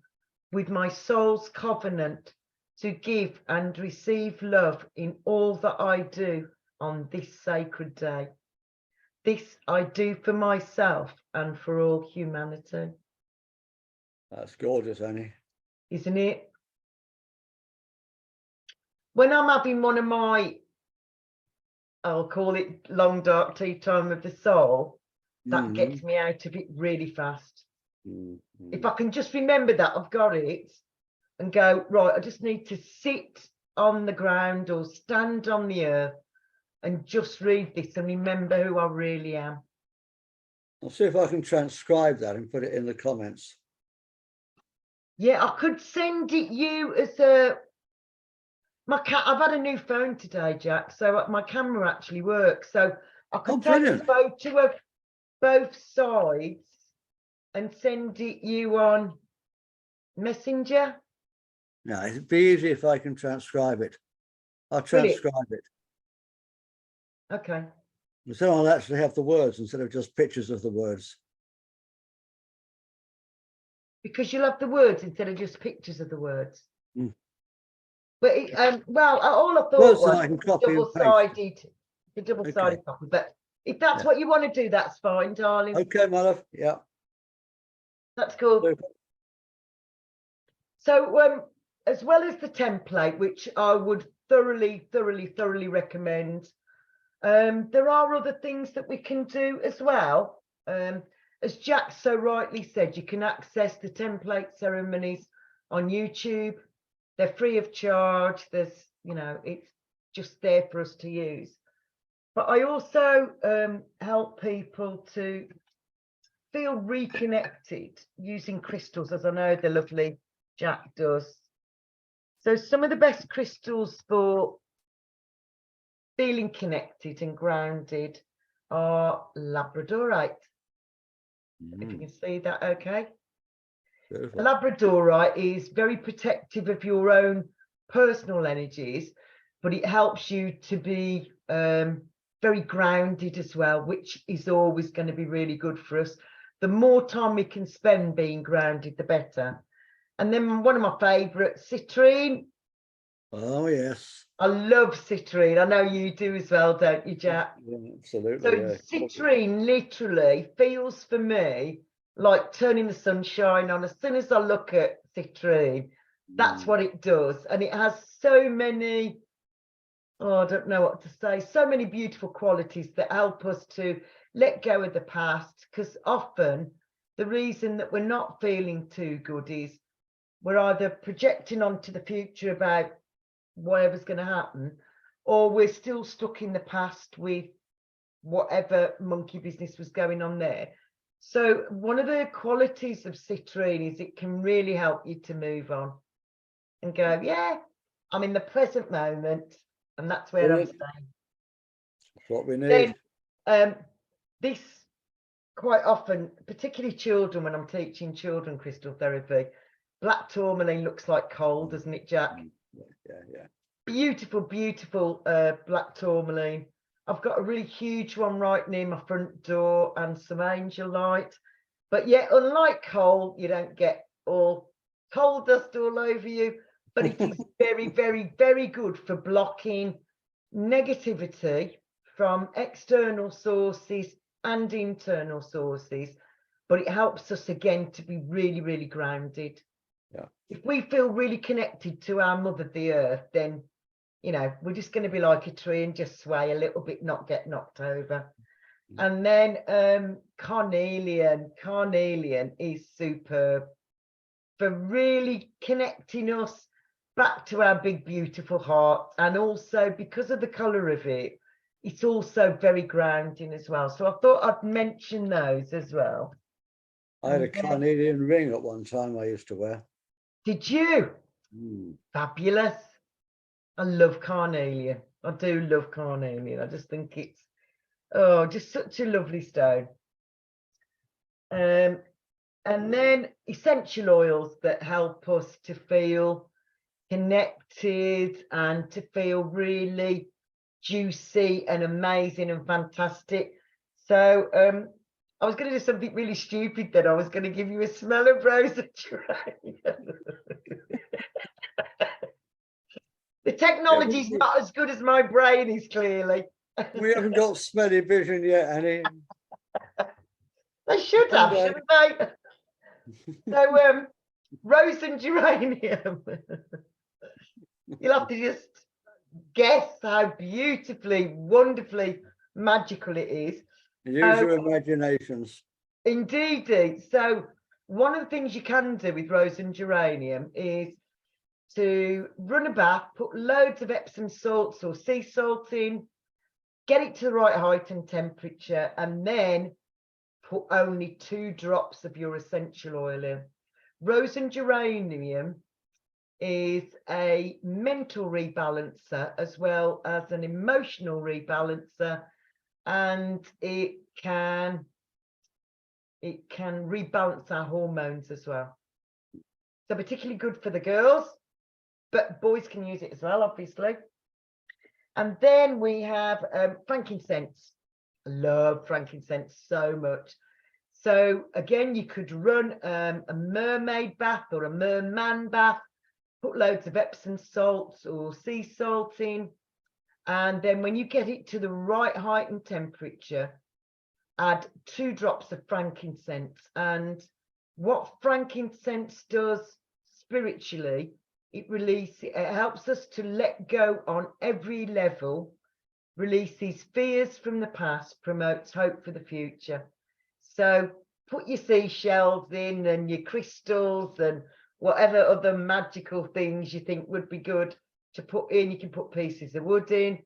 with my soul's covenant to give and receive love in all that I do on this sacred day. This I do for myself and for all humanity. That's gorgeous, Annie. Isn't it? When I'm having one of my, I'll call it long dark tea time of the soul, that gets me out of it really fast. If I can just remember that I've got it and go, right, I just need to sit on the ground or stand on the earth and just read this and remember who I really am. I'll see if I can transcribe that and put it in the comments. Yeah, I could send it you as a, I've had a new phone today, Jack, so my camera actually works. So I could take a photo of both sides and send it you on Messenger. No, it'd be easy if I can transcribe it. I'll transcribe it. Okay. So I'll actually have the words instead of just pictures of the words. Because you'll have the words instead of just pictures of the words. But well, all I thought was double-sided, the double-sided copy. But if that's what you want to do, that's fine, darling. Okay, my love. Yeah. That's cool. Super. So as well as the template, which I would thoroughly recommend, there are other things that we can do as well. As Jack so rightly said, you can access the template ceremonies on YouTube. They're free of charge. There's, you know, it's just there for us to use. But I also help people to feel reconnected using crystals, as I know the lovely Jack does. So some of the best crystals for feeling connected and grounded are labradorite. If you can see that, okay. Beautiful. Labradorite is very protective of your own personal energies, but it helps you to be very grounded as well, which is always going to be really good for us. The more time we can spend being grounded, the better. And then one of my favourites, citrine. Oh, yes. I love citrine. I know you do as well, don't you, Jack? Yeah, absolutely. So citrine literally feels for me like turning the sunshine on. As soon as I look at citrine, that's what it does. And it has so many, I don't know what to say, so many beautiful qualities that help us to let go of the past. Because often the reason that we're not feeling too good is we're either projecting onto the future about whatever's going to happen, or we're still stuck in the past with whatever monkey business was going on there. So one of the qualities of citrine is it can really help you to move on and go, yeah, I'm in the present moment, and that's where I'm staying. That's what we need. Then this quite often, particularly children, when I'm teaching children crystal therapy, black tourmaline looks like coal, doesn't it, Jack? Yeah. Beautiful black tourmaline. I've got a really huge one right near my front door and some angel light. But yeah, unlike coal, you don't get all coal dust all over you, but it is very good for blocking negativity from external sources and internal sources, but it helps us again to be really, really grounded. Yeah. If we feel really connected to our mother, the earth, then, you know, we're just going to be like a tree and just sway a little bit, not get knocked over. And then carnelian is superb for really connecting us back to our big, beautiful heart. And also because of the color of it, it's also very grounding as well. So I thought I'd mention those as well. I had a carnelian ring at one time I used to wear. Did you? Fabulous. I love carnelian. I do love carnelian. I just think it's, oh, just such a lovely stone. And then essential oils that help us to feel connected and to feel really juicy and amazing and fantastic. So I was going to do something really stupid then. I was going to give you a smell of rose and geranium. The technology's not as good as my brain is, clearly. We haven't got smelly vision yet, Annie. They should have, shouldn't they? So rose and geranium. You'll have to just guess how beautifully, wonderfully magical it is. Use your imaginations. Indeedy. So one of the things you can do with rose and geranium is to run a bath, put loads of Epsom salts or sea salt in, get it to the right height and temperature, and then put only 2 drops of your essential oil in. Rose and geranium is a mental rebalancer as well as an emotional rebalancer, and it can rebalance our hormones as well. So particularly good for the girls, but boys can use it as well, obviously. And then we have frankincense. I love frankincense so much. So again, you could run a mermaid bath or a merman bath, put loads of Epsom salts or sea salt in, and then when you get it to the right height and temperature, add 2 drops of frankincense. And what frankincense does spiritually, it helps us to let go on every level, releases fears from the past, promotes hope for the future. So put your seashells in and your crystals and whatever other magical things you think would be good to put in. You can put pieces of wood in,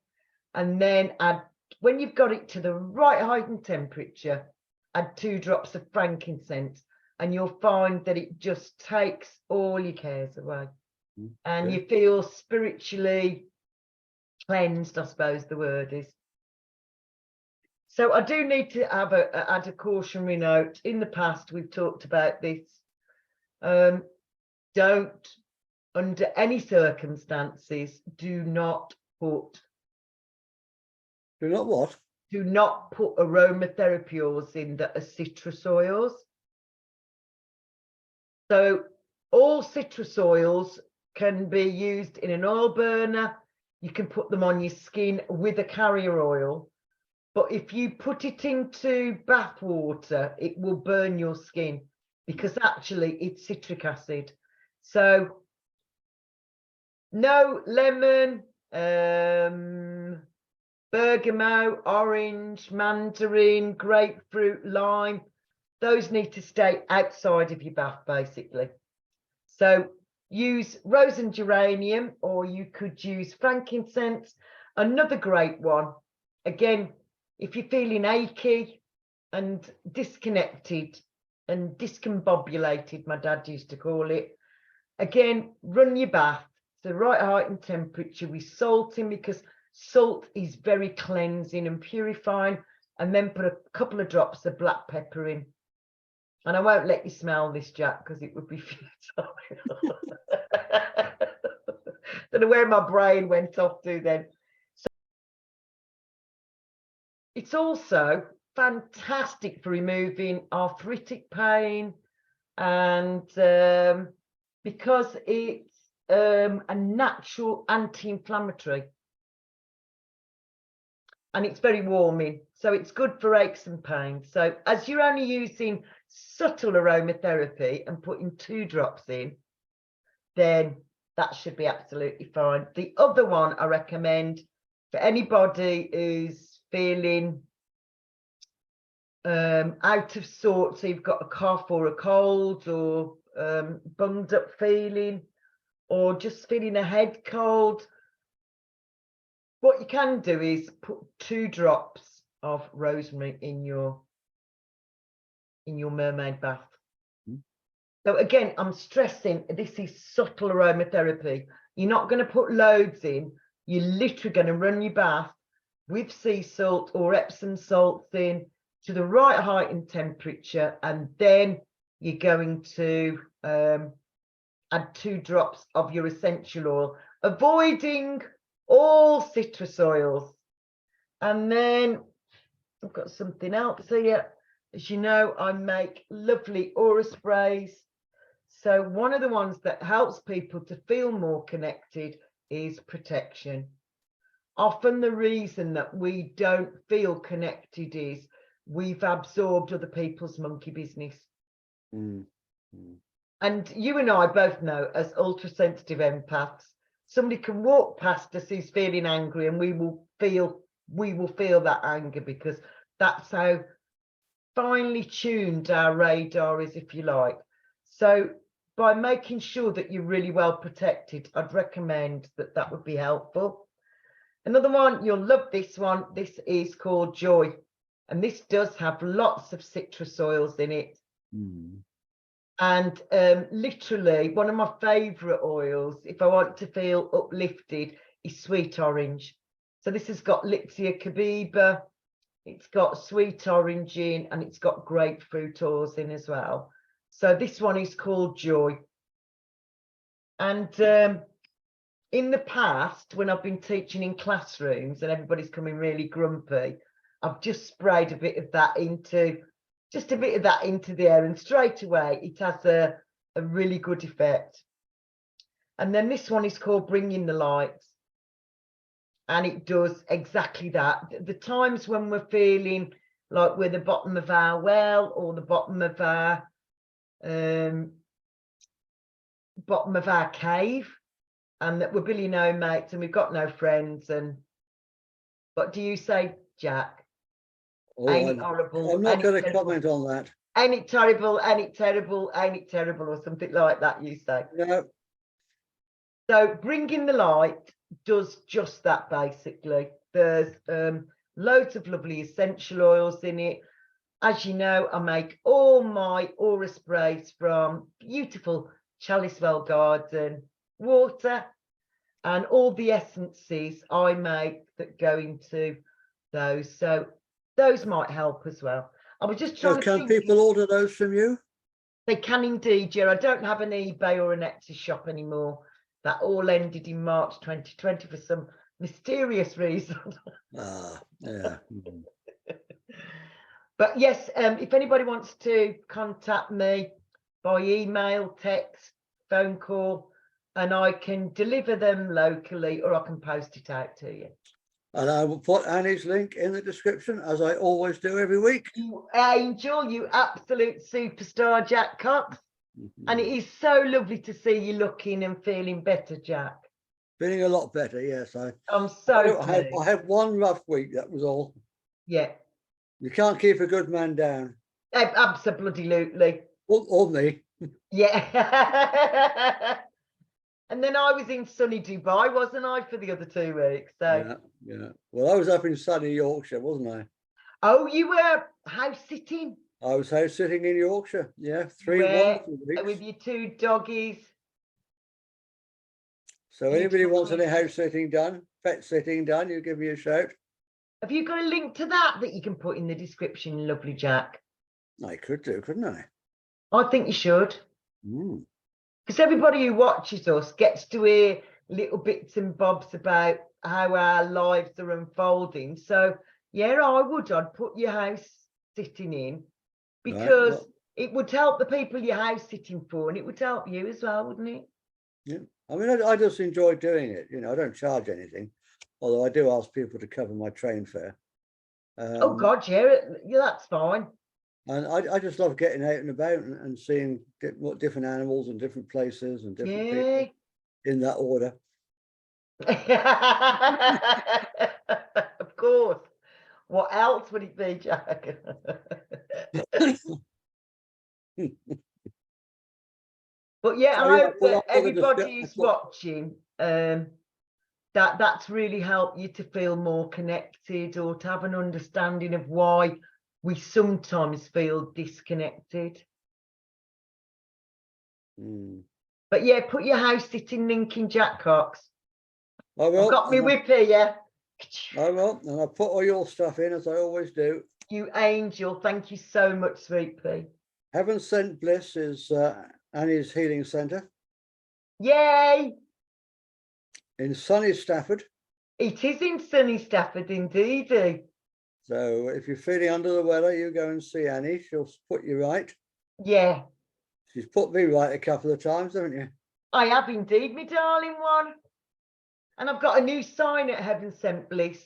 and then add, when you've got it to the right height and temperature, add 2 drops of frankincense, and you'll find that it just takes all your cares away. And you feel spiritually cleansed, I suppose the word is. So I do need to have add a cautionary note. In the past, we've talked about this. Don't, under any circumstances, do not put what? Do not put aromatherapy oils in that are citrus oils. So all citrus oils can be used in an oil burner. You can put them on your skin with a carrier oil, but if you put it into bath water, it will burn your skin because actually it's citric acid. So no lemon, bergamot, orange, mandarin, grapefruit, lime, those need to stay outside of your bath basically. So use rose and geranium, or you could use frankincense. Another great one, again, if you're feeling achy and disconnected and discombobulated, my dad used to call it, again, run your bath to the right height and temperature with salt in, because salt is very cleansing and purifying, and then put a couple of drops of black pepper in. And I won't let you smell this, Jack, because it would be futile. Don't know where my brain went off to then. So it's also fantastic for removing arthritic pain, and because it's a natural anti-inflammatory. and it's very warming. So it's good for aches and pains. So as you're only using subtle aromatherapy and putting 2 drops in, then that should be absolutely fine. The other one I recommend for anybody who's feeling out of sorts, so you've got a cough or a cold, or bunged up feeling, or just feeling a head cold, what you can do is put 2 drops of rosemary in your mermaid bath. So again, I'm stressing this is subtle aromatherapy. You're not going to put loads in. You're literally going to run your bath with sea salt or Epsom salts in to the right height and temperature, and then you're going to add 2 drops of your essential oil, avoiding all citrus oils. And then I've got something else here. As you know, I make lovely aura sprays. So one of the ones that helps people to feel more connected is protection. Often the reason that we don't feel connected is we've absorbed other people's monkey business. And you and I both know, as ultra sensitive empaths, somebody can walk past us who's feeling angry, and we will feel that anger, because that's how finely tuned our radar is, if you like. So by making sure that you're really well protected, I'd recommend that would be helpful. Another one, you'll love this one. This is called Joy, and this does have lots of citrus oils in it. And literally one of my favorite oils, if I want to feel uplifted, is sweet orange. So this has got Lixia cabiba, it's got sweet orange in, and it's got grapefruit oils in as well. So this one is called Joy. And in the past, when I've been teaching in classrooms and everybody's coming really grumpy, I've just sprayed a bit of that into the air, and straight away it has a really good effect. And then this one is called Bringing the Light, and it does exactly that. The times when we're feeling like we're the bottom of our well, or the bottom of our cave, and that we're Billy no mates and we've got no friends, and what do you say, Jack? Ain't it horrible? I'm not going to comment on that. Ain't it terrible? Ain't it terrible? Ain't it terrible? Or something like that, you say. No. So Bringing the Light does just that, basically. There's loads of lovely essential oils in it. As you know, I make all my aura sprays from beautiful Chalicewell Garden water, and all the essences I make that go into those. So those might help as well. I was just trying to can think. people order those from you? They can indeed, yeah. I don't have an eBay or an Etsy shop anymore. That all ended in March 2020 for some mysterious reason. Yeah. But yes, if anybody wants to contact me by email, text, phone call, and I can deliver them locally, or I can post it out to you. And I will put Annie's link in the description, as I always do every week. You angel, you absolute superstar, Jack Cox. And it is so lovely to see you looking and feeling better, Jack. Feeling a lot better, yes. I'm so I had one rough week, that was all. Yeah. You can't keep a good man down. Absolutely. Or me. Yeah. And then I was in sunny Dubai, wasn't I, for the other 2 weeks? So yeah. Well, I was up in sunny Yorkshire, wasn't I? Oh, you were house sitting? I was house sitting in Yorkshire. Yeah, 3 wonderful weeks. With your 2 doggies. So anybody wants any house sitting done, pet sitting done, you give me a shout. Have you got a link to that you can put in the description, lovely Jack? I could do, couldn't I? I think you should. Because everybody who watches us gets to hear little bits and bobs about how our lives are unfolding. So yeah, I'd put your house sitting in, because it would help the people you're house sitting for, and it would help you as well, wouldn't it? Yeah. I mean, I just enjoy doing it. You know, I don't charge anything, although I do ask people to cover my train fare. Oh God, yeah, that's fine. And I just love getting out and about and seeing what different animals and different places and different people in that order. Of course. What else would it be, Jack? But yeah, I hope that everybody who's watching, that's really helped you to feel more connected or to have an understanding of why we sometimes feel disconnected. But yeah, put your house sitting link in Jack Cox. I will. I've got me whip here. I will, and I'll put all your stuff in as I always do. You angel, thank you so much, Sweet Pea. Heaven Sent Bliss is Annie's Healing Centre. Yay! In sunny Stafford. It is in sunny Stafford, indeed. So if you're feeling under the weather, you go and see Annie. She'll put you right. Yeah. She's put me right a couple of times, haven't you? I have indeed, me darling one. And I've got a new sign at Heaven Sent Bliss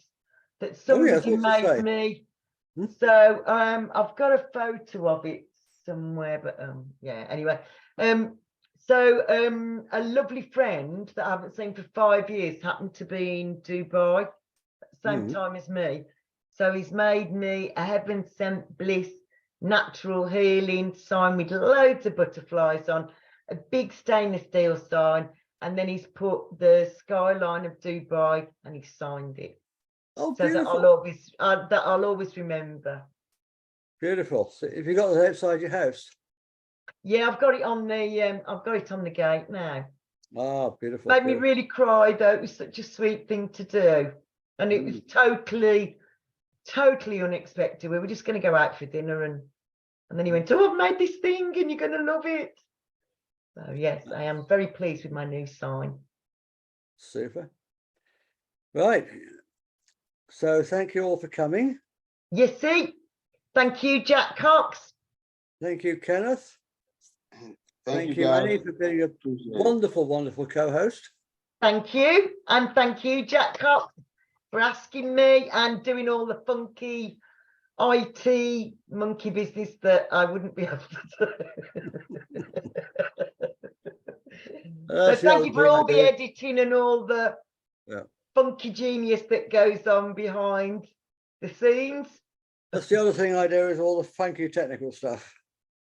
that somebody made me. So I've got a photo of it somewhere, but yeah, anyway. So a lovely friend that I haven't seen for 5 years happened to be in Dubai at the same time as me. So he's made me a Heaven Sent Bliss natural healing sign with loads of butterflies on, a big stainless steel sign, and then he's put the skyline of Dubai and he signed it. Oh, so beautiful. that I'll always remember. Beautiful. So have you got that outside your house? Yeah, I've got it on the gate now. Ah, beautiful. Made me really cry though. It was such a sweet thing to do, and it was totally unexpected. We were just going to go out for dinner, and then he went, "Oh, I've made this thing, and you're going to love it." So yes, I am very pleased with my new sign. Super. Right. So thank you all for coming. You see, thank you, Jack Cox. Thank you, Kenneth. Thank you, Annie, for being a wonderful, wonderful co-host. Thank you, and thank you, Jack Cox, for asking me and doing all the funky IT monkey business that I wouldn't be able to do. So thank you for all the editing and all the funky genius that goes on behind the scenes. That's the other thing I do, is all the funky technical stuff.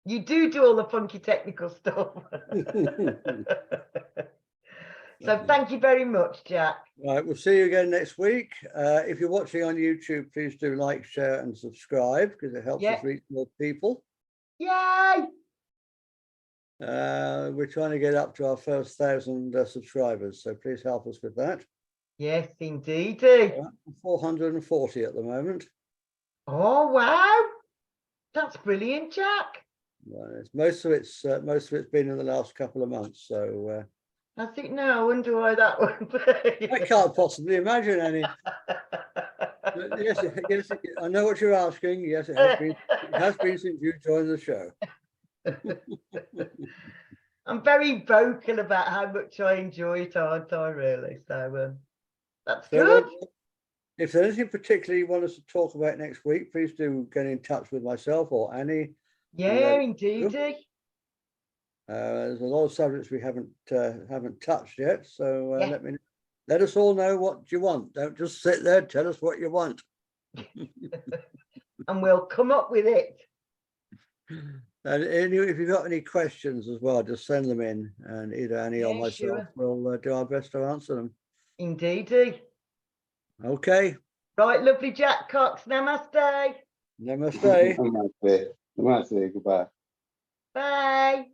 You do all the funky technical stuff. So thank you very much, Jack. Right, we'll see you again next week. If you're watching on YouTube, please do like, share and subscribe, because it helps us reach more people. Yay! We're trying to get up to our first 1,000 subscribers, so please help us with that. Yes, indeed. 440 at the moment. Oh wow, that's brilliant, Jack. Well, most of it's been in the last couple of months, so I think now I wonder why that would be. I can't possibly imagine any. Yes, I know what you're asking. Yes, it has been since you joined the show. I'm very vocal about how much I enjoy it, aren't I, really? So that's good. If there's anything particular you want us to talk about next week, please do get in touch with myself or Annie. Yeah, indeed. There's a lot of subjects we haven't touched yet, so let us all know what you want. Don't just sit there, tell us what you want. And we'll come up with it. And if you've got any questions as well, just send them in, and either Annie or myself will do our best to answer them. Indeedy. Okay. Right, lovely Jack Cox. Namaste. Namaste. Namaste. Namaste. Goodbye. Bye.